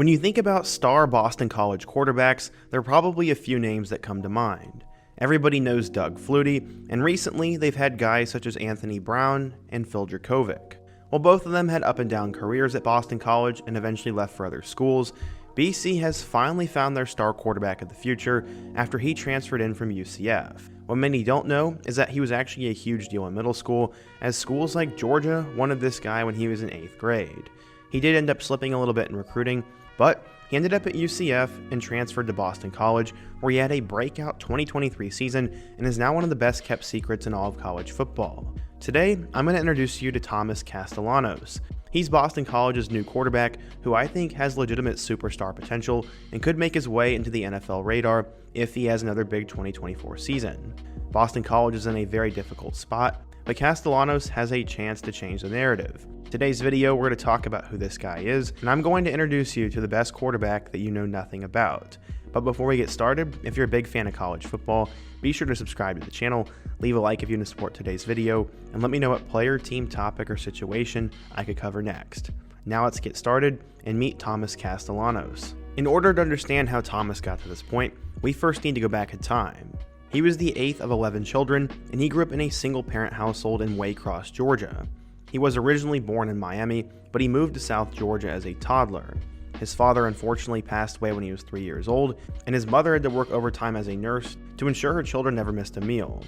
When you think about star Boston College quarterbacks, there are probably a few names that come to mind. Everybody knows Doug Flutie, and recently they've had guys such as Anthony Brown and Phil Dracovic. While both of them had up and down careers at Boston College and eventually left for other schools, BC has finally found their star quarterback of the future after he transferred in from UCF. What many don't know is that he was actually a huge deal in middle school, as schools like Georgia wanted this guy when he was in 8th grade. He did end up slipping a little bit in recruiting, but he ended up at UCF and transferred to Boston College, where he had a breakout 2023 season and is now one of the best kept secrets in all of college football. Today, I'm going to introduce you to Thomas Castellanos. He's Boston College's new quarterback, who I think has legitimate superstar potential and could make his way into the NFL radar if he has another big 2024 season. Boston College is in a very difficult spot, but Castellanos has a chance to change the narrative. Today's video, we're going to talk about who this guy is, and I'm going to introduce you to the best quarterback that you know nothing about. But before we get started, if you're a big fan of college football, be sure to subscribe to the channel, leave a like if you want to support today's video, and let me know what player, team, topic, or situation I could cover next. Now let's get started and meet Thomas Castellanos. In order to understand how Thomas got to this point, we first need to go back in time. He was the 8th of 11 children, and he grew up in a single-parent household in Waycross, Georgia. He was originally born in Miami, but he moved to South Georgia as a toddler. His father unfortunately passed away when he was 3 years old, and his mother had to work overtime as a nurse to ensure her children never missed a meal.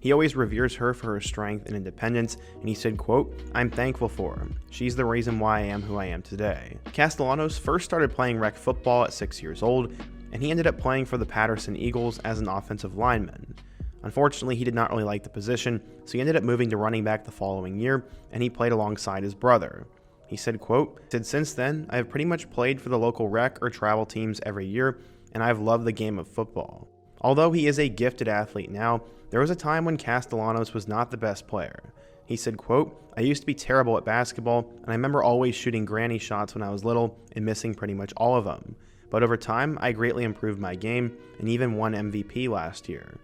He always reveres her for her strength and independence, and he said, quote, "I'm thankful for her. She's the reason why I am who I am today." Castellanos first started playing rec football at 6 years old, and he ended up playing for the Patterson Eagles as an offensive lineman. Unfortunately, he did not really like the position, so he ended up moving to running back the following year, and he played alongside his brother. He said, quote, "Since then, I have pretty much played for the local rec or travel teams every year, and I've loved the game of football." Although he is a gifted athlete now, there was a time when Castellanos was not the best player. He said, quote, "I used to be terrible at basketball, and I remember always shooting granny shots when I was little and missing pretty much all of them. But over time, I greatly improved my game and even won MVP last year."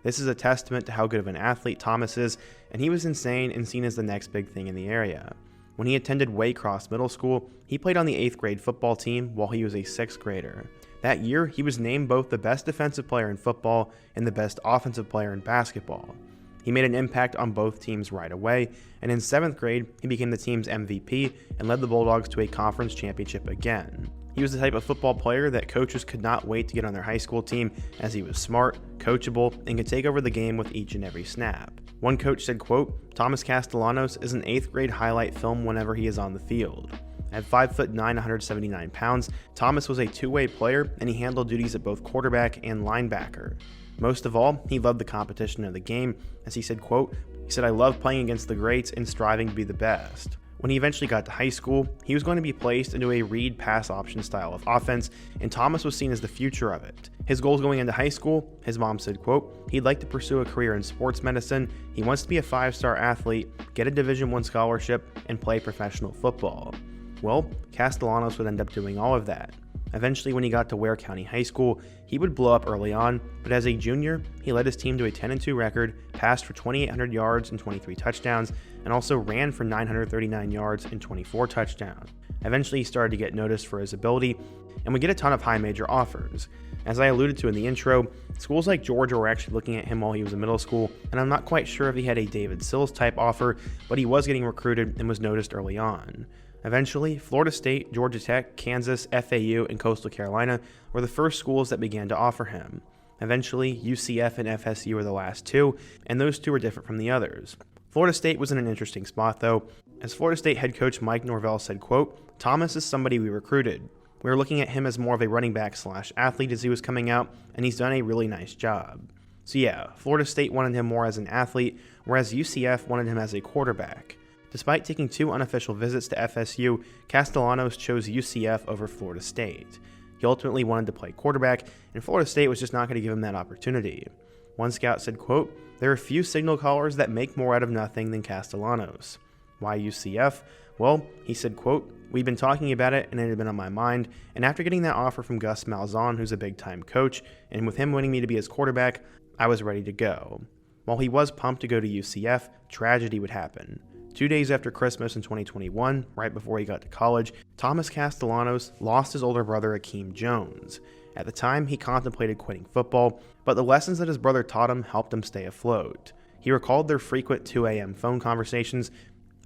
This is a testament to how good of an athlete Thomas is, and he was insane and seen as the next big thing in the area. When he attended Waycross Middle School, he played on the 8th grade football team while he was a 6th grader. That year, he was named both the best defensive player in football and the best offensive player in basketball. He made an impact on both teams right away, and in 7th grade, he became the team's MVP and led the Bulldogs to a conference championship again. He was the type of football player that coaches could not wait to get on their high school team, as he was smart, coachable, and could take over the game with each and every snap. One coach said, quote, "Thomas Castellanos is an 8th grade highlight film whenever he is on the field." At 5'9", 179 pounds, Thomas was a two-way player, and he handled duties at both quarterback and linebacker. Most of all, he loved the competition of the game, as he said, quote, "I love playing against the greats and striving to be the best." When he eventually got to high school, he was going to be placed into a read pass option style of offense, and Thomas was seen as the future of it. His goals going into high school, his mom said, quote, "He'd like to pursue a career in sports medicine. He wants to be a 5-star athlete, get a Division I scholarship, and play professional football." Well, Castellanos would end up doing all of that. Eventually, when he got to Ware County High School, he would blow up early on, but as a junior, he led his team to a 10-2 record, passed for 2,800 yards and 23 touchdowns, and also ran for 939 yards and 24 touchdowns. Eventually, he started to get noticed for his ability, and would get a ton of high major offers. As I alluded to in the intro, schools like Georgia were actually looking at him while he was in middle school, and I'm not quite sure if he had a David Sills type offer, but he was getting recruited and was noticed early on. Eventually, Florida State, Georgia Tech, Kansas, FAU, and Coastal Carolina were the first schools that began to offer him. Eventually, UCF and FSU were the last two, and those two were different from the others. Florida State was in an interesting spot though, as Florida State head coach Mike Norvell said, quote, "Thomas is somebody we recruited. We were looking at him as more of a running back / athlete as he was coming out, and he's done a really nice job." So yeah, Florida State wanted him more as an athlete, whereas UCF wanted him as a quarterback. Despite taking 2 unofficial visits to FSU, Castellanos chose UCF over Florida State. He ultimately wanted to play quarterback, and Florida State was just not going to give him that opportunity. One scout said, quote, "There are few signal callers that make more out of nothing than Castellanos." Why UCF? Well, he said, quote, "We've been talking about it and it had been on my mind, and after getting that offer from Gus Malzahn, who's a big-time coach, and with him wanting me to be his quarterback, I was ready to go." While he was pumped to go to UCF, tragedy would happen. 2 days after Christmas in 2021, right before he got to college, Thomas Castellanos lost his older brother Akeem Jones. At the time, he contemplated quitting football, but the lessons that his brother taught him helped him stay afloat. He recalled their frequent 2 a.m. phone conversations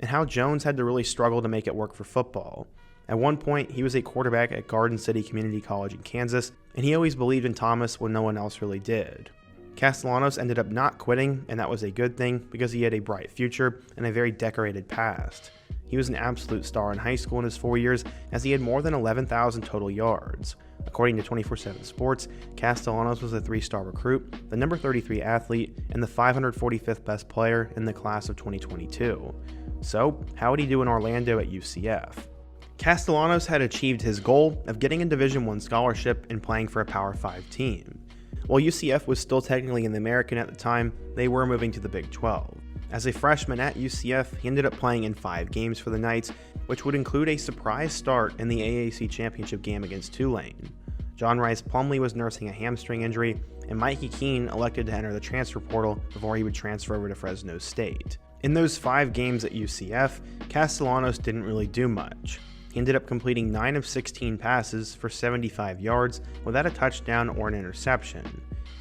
and how Jones had to really struggle to make it work for football. At one point, he was a quarterback at Garden City Community College in Kansas, and he always believed in Thomas when no one else really did. Castellanos ended up not quitting, and that was a good thing because he had a bright future and a very decorated past. He was an absolute star in high school in his 4 years, as he had more than 11,000 total yards. According to 24/7 Sports, Castellanos was a 3-star recruit, the number 33 athlete, and the 545th best player in the class of 2022. So, how would he do in Orlando at UCF? Castellanos had achieved his goal of getting a Division I scholarship and playing for a Power 5 team. While UCF was still technically in the American at the time, they were moving to the Big 12. As a freshman at UCF, he ended up playing in 5 games for the Knights, which would include a surprise start in the AAC Championship game against Tulane. John Rice Plumlee was nursing a hamstring injury, and Mikey Keene elected to enter the transfer portal before he would transfer over to Fresno State. In those 5 games at UCF, Castellanos didn't really do much. He ended up completing 9 of 16 passes for 75 yards without a touchdown or an interception.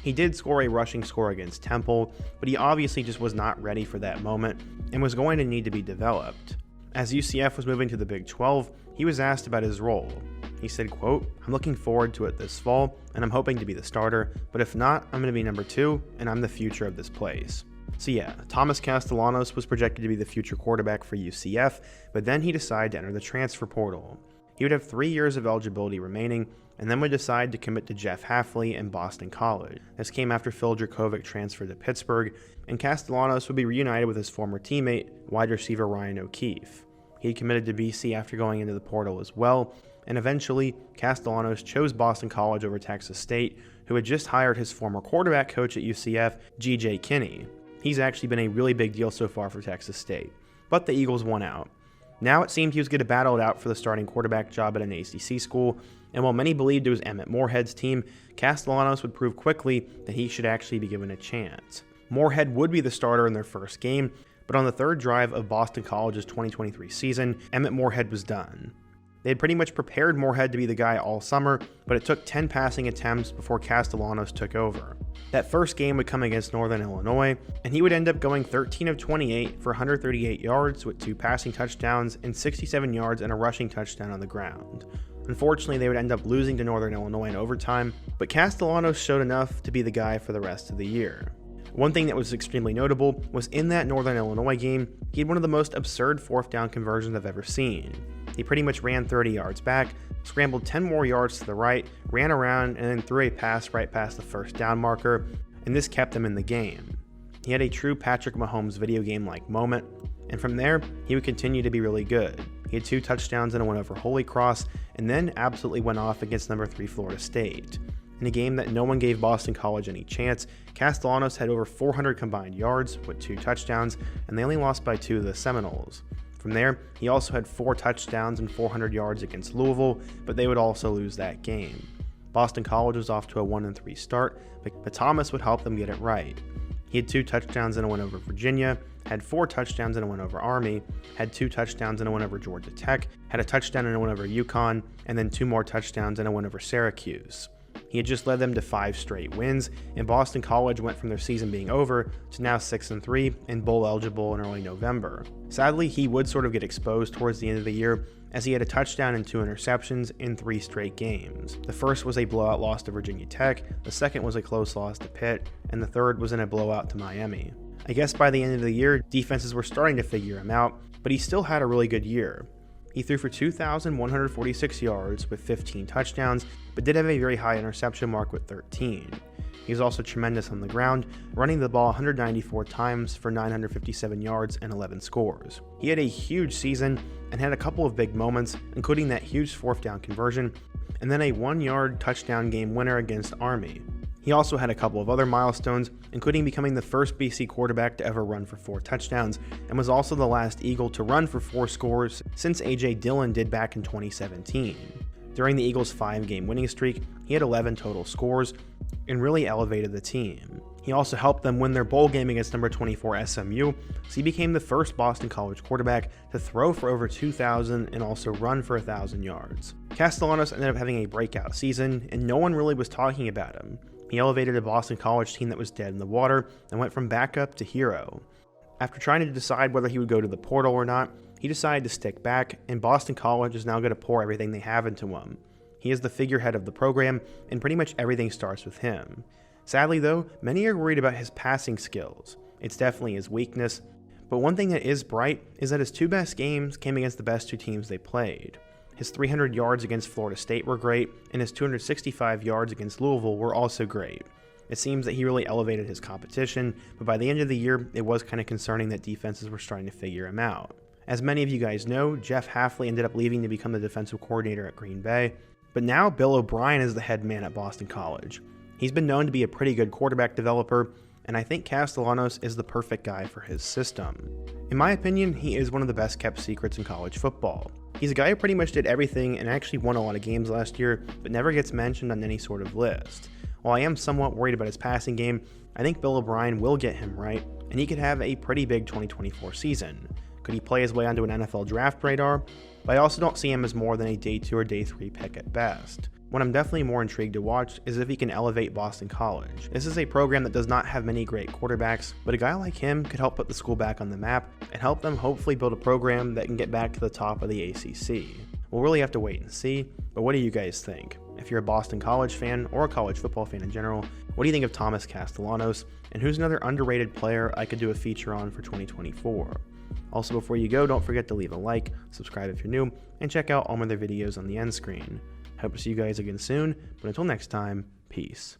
He did score a rushing score against Temple, but he obviously just was not ready for that moment and was going to need to be developed. As UCF was moving to the Big 12, he was asked about his role. He said, quote, "I'm looking forward to it this fall, and I'm hoping to be the starter, but if not, I'm going to be number 2, and I'm the future of this place." So yeah, Thomas Castellanos was projected to be the future quarterback for UCF, but then he decided to enter the transfer portal. He would have 3 years of eligibility remaining, and then would decide to commit to Jeff Hafley and Boston College. This came after Phil Dracovic transferred to Pittsburgh, and Castellanos would be reunited with his former teammate, wide receiver Ryan O'Keefe. He committed to BC after going into the portal as well, and eventually, Castellanos chose Boston College over Texas State, who had just hired his former quarterback coach at UCF, G.J. Kinney. He's actually been a really big deal so far for Texas State. But the Eagles won out. Now it seemed he was going to battle it out for the starting quarterback job at an ACC school, and while many believed it was Emmett Morehead's team, Castellanos would prove quickly that he should actually be given a chance. Morehead would be the starter in their first game, but on the 3rd drive of Boston College's 2023 season, Emmett Morehead was done. They had pretty much prepared Morehead to be the guy all summer, but it took 10 passing attempts before Castellanos took over. That first game would come against Northern Illinois, and he would end up going 13 of 28 for 138 yards with 2 passing touchdowns and 67 yards and a rushing touchdown on the ground. Unfortunately, they would end up losing to Northern Illinois in overtime, but Castellanos showed enough to be the guy for the rest of the year. One thing that was extremely notable was in that Northern Illinois game, he had one of the most absurd 4th down conversions I've ever seen. He pretty much ran 30 yards back, scrambled 10 more yards to the right, ran around, and then threw a pass right past the 1st down marker, and this kept him in the game. He had a true Patrick Mahomes video game-like moment, and from there, he would continue to be really good. He had 2 touchdowns and a win over Holy Cross, and then absolutely went off against number 3 Florida State. In a game that no one gave Boston College any chance, Castellanos had over 400 combined yards with 2 touchdowns, and they only lost by 2 to the Seminoles. From there, he also had 4 touchdowns and 400 yards against Louisville, but they would also lose that game. Boston College was off to a 1-3 start, but Thomas would help them get it right. He had 2 touchdowns and a win over Virginia, had 4 touchdowns and a win over Army, had 2 touchdowns and a win over Georgia Tech, had a touchdown and a win over UConn, and then 2 more touchdowns and a win over Syracuse. He had just led them to 5 straight wins, and Boston College went from their season being over to now 6-3 and bowl eligible in early November. Sadly, he would sort of get exposed towards the end of the year, as he had a touchdown and 2 interceptions in 3 straight games. The first was a blowout loss to Virginia Tech, the second was a close loss to Pitt, and the third was in a blowout to Miami. I guess by the end of the year, defenses were starting to figure him out, but he still had a really good year. He threw for 2,146 yards with 15 touchdowns, but did have a very high interception mark with 13. He was also tremendous on the ground, running the ball 194 times for 957 yards and 11 scores. He had a huge season and had a couple of big moments, including that huge 4th down conversion, and then a 1-yard touchdown game winner against Army. He also had a couple of other milestones, including becoming the first BC quarterback to ever run for 4 touchdowns, and was also the last Eagle to run for 4 scores since A.J. Dillon did back in 2017. During the Eagles' 5-game winning streak, he had 11 total scores and really elevated the team. He also helped them win their bowl game against number 24 SMU, so he became the first Boston College quarterback to throw for over 2,000 and also run for 1,000 yards. Castellanos ended up having a breakout season, and no one really was talking about him. He elevated a Boston College team that was dead in the water and went from backup to hero. After trying to decide whether he would go to the portal or not, he decided to stick back, and Boston College is now going to pour everything they have into him. He is the figurehead of the program, and pretty much everything starts with him. Sadly though, many are worried about his passing skills. It's definitely his weakness, but one thing that is bright is that his 2 best games came against the best 2 teams they played. His 300 yards against Florida State were great, and his 265 yards against Louisville were also great. It seems that he really elevated his competition, but by the end of the year, it was kind of concerning that defenses were starting to figure him out. As many of you guys know, Jeff Hafley ended up leaving to become the defensive coordinator at Green Bay, but now Bill O'Brien is the head man at Boston College. He's been known to be a pretty good quarterback developer, and I think Castellanos is the perfect guy for his system. In my opinion, he is one of the best kept secrets in college football. He's a guy who pretty much did everything and actually won a lot of games last year, but never gets mentioned on any sort of list. While I am somewhat worried about his passing game, I think Bill O'Brien will get him right, and he could have a pretty big 2024 season. Could he play his way onto an NFL draft radar? But I also don't see him as more than a day 2 or day 3 pick at best. What I'm definitely more intrigued to watch is if he can elevate Boston College. This is a program that does not have many great quarterbacks, but a guy like him could help put the school back on the map and help them hopefully build a program that can get back to the top of the ACC. We'll really have to wait and see, but what do you guys think? If you're a Boston College fan or a college football fan in general, what do you think of Thomas Castellanos, and who's another underrated player I could do a feature on for 2024? Also, before you go, don't forget to leave a like, subscribe if you're new, and check out all my other videos on the end screen. I hope to see you guys again soon, but until next time, peace.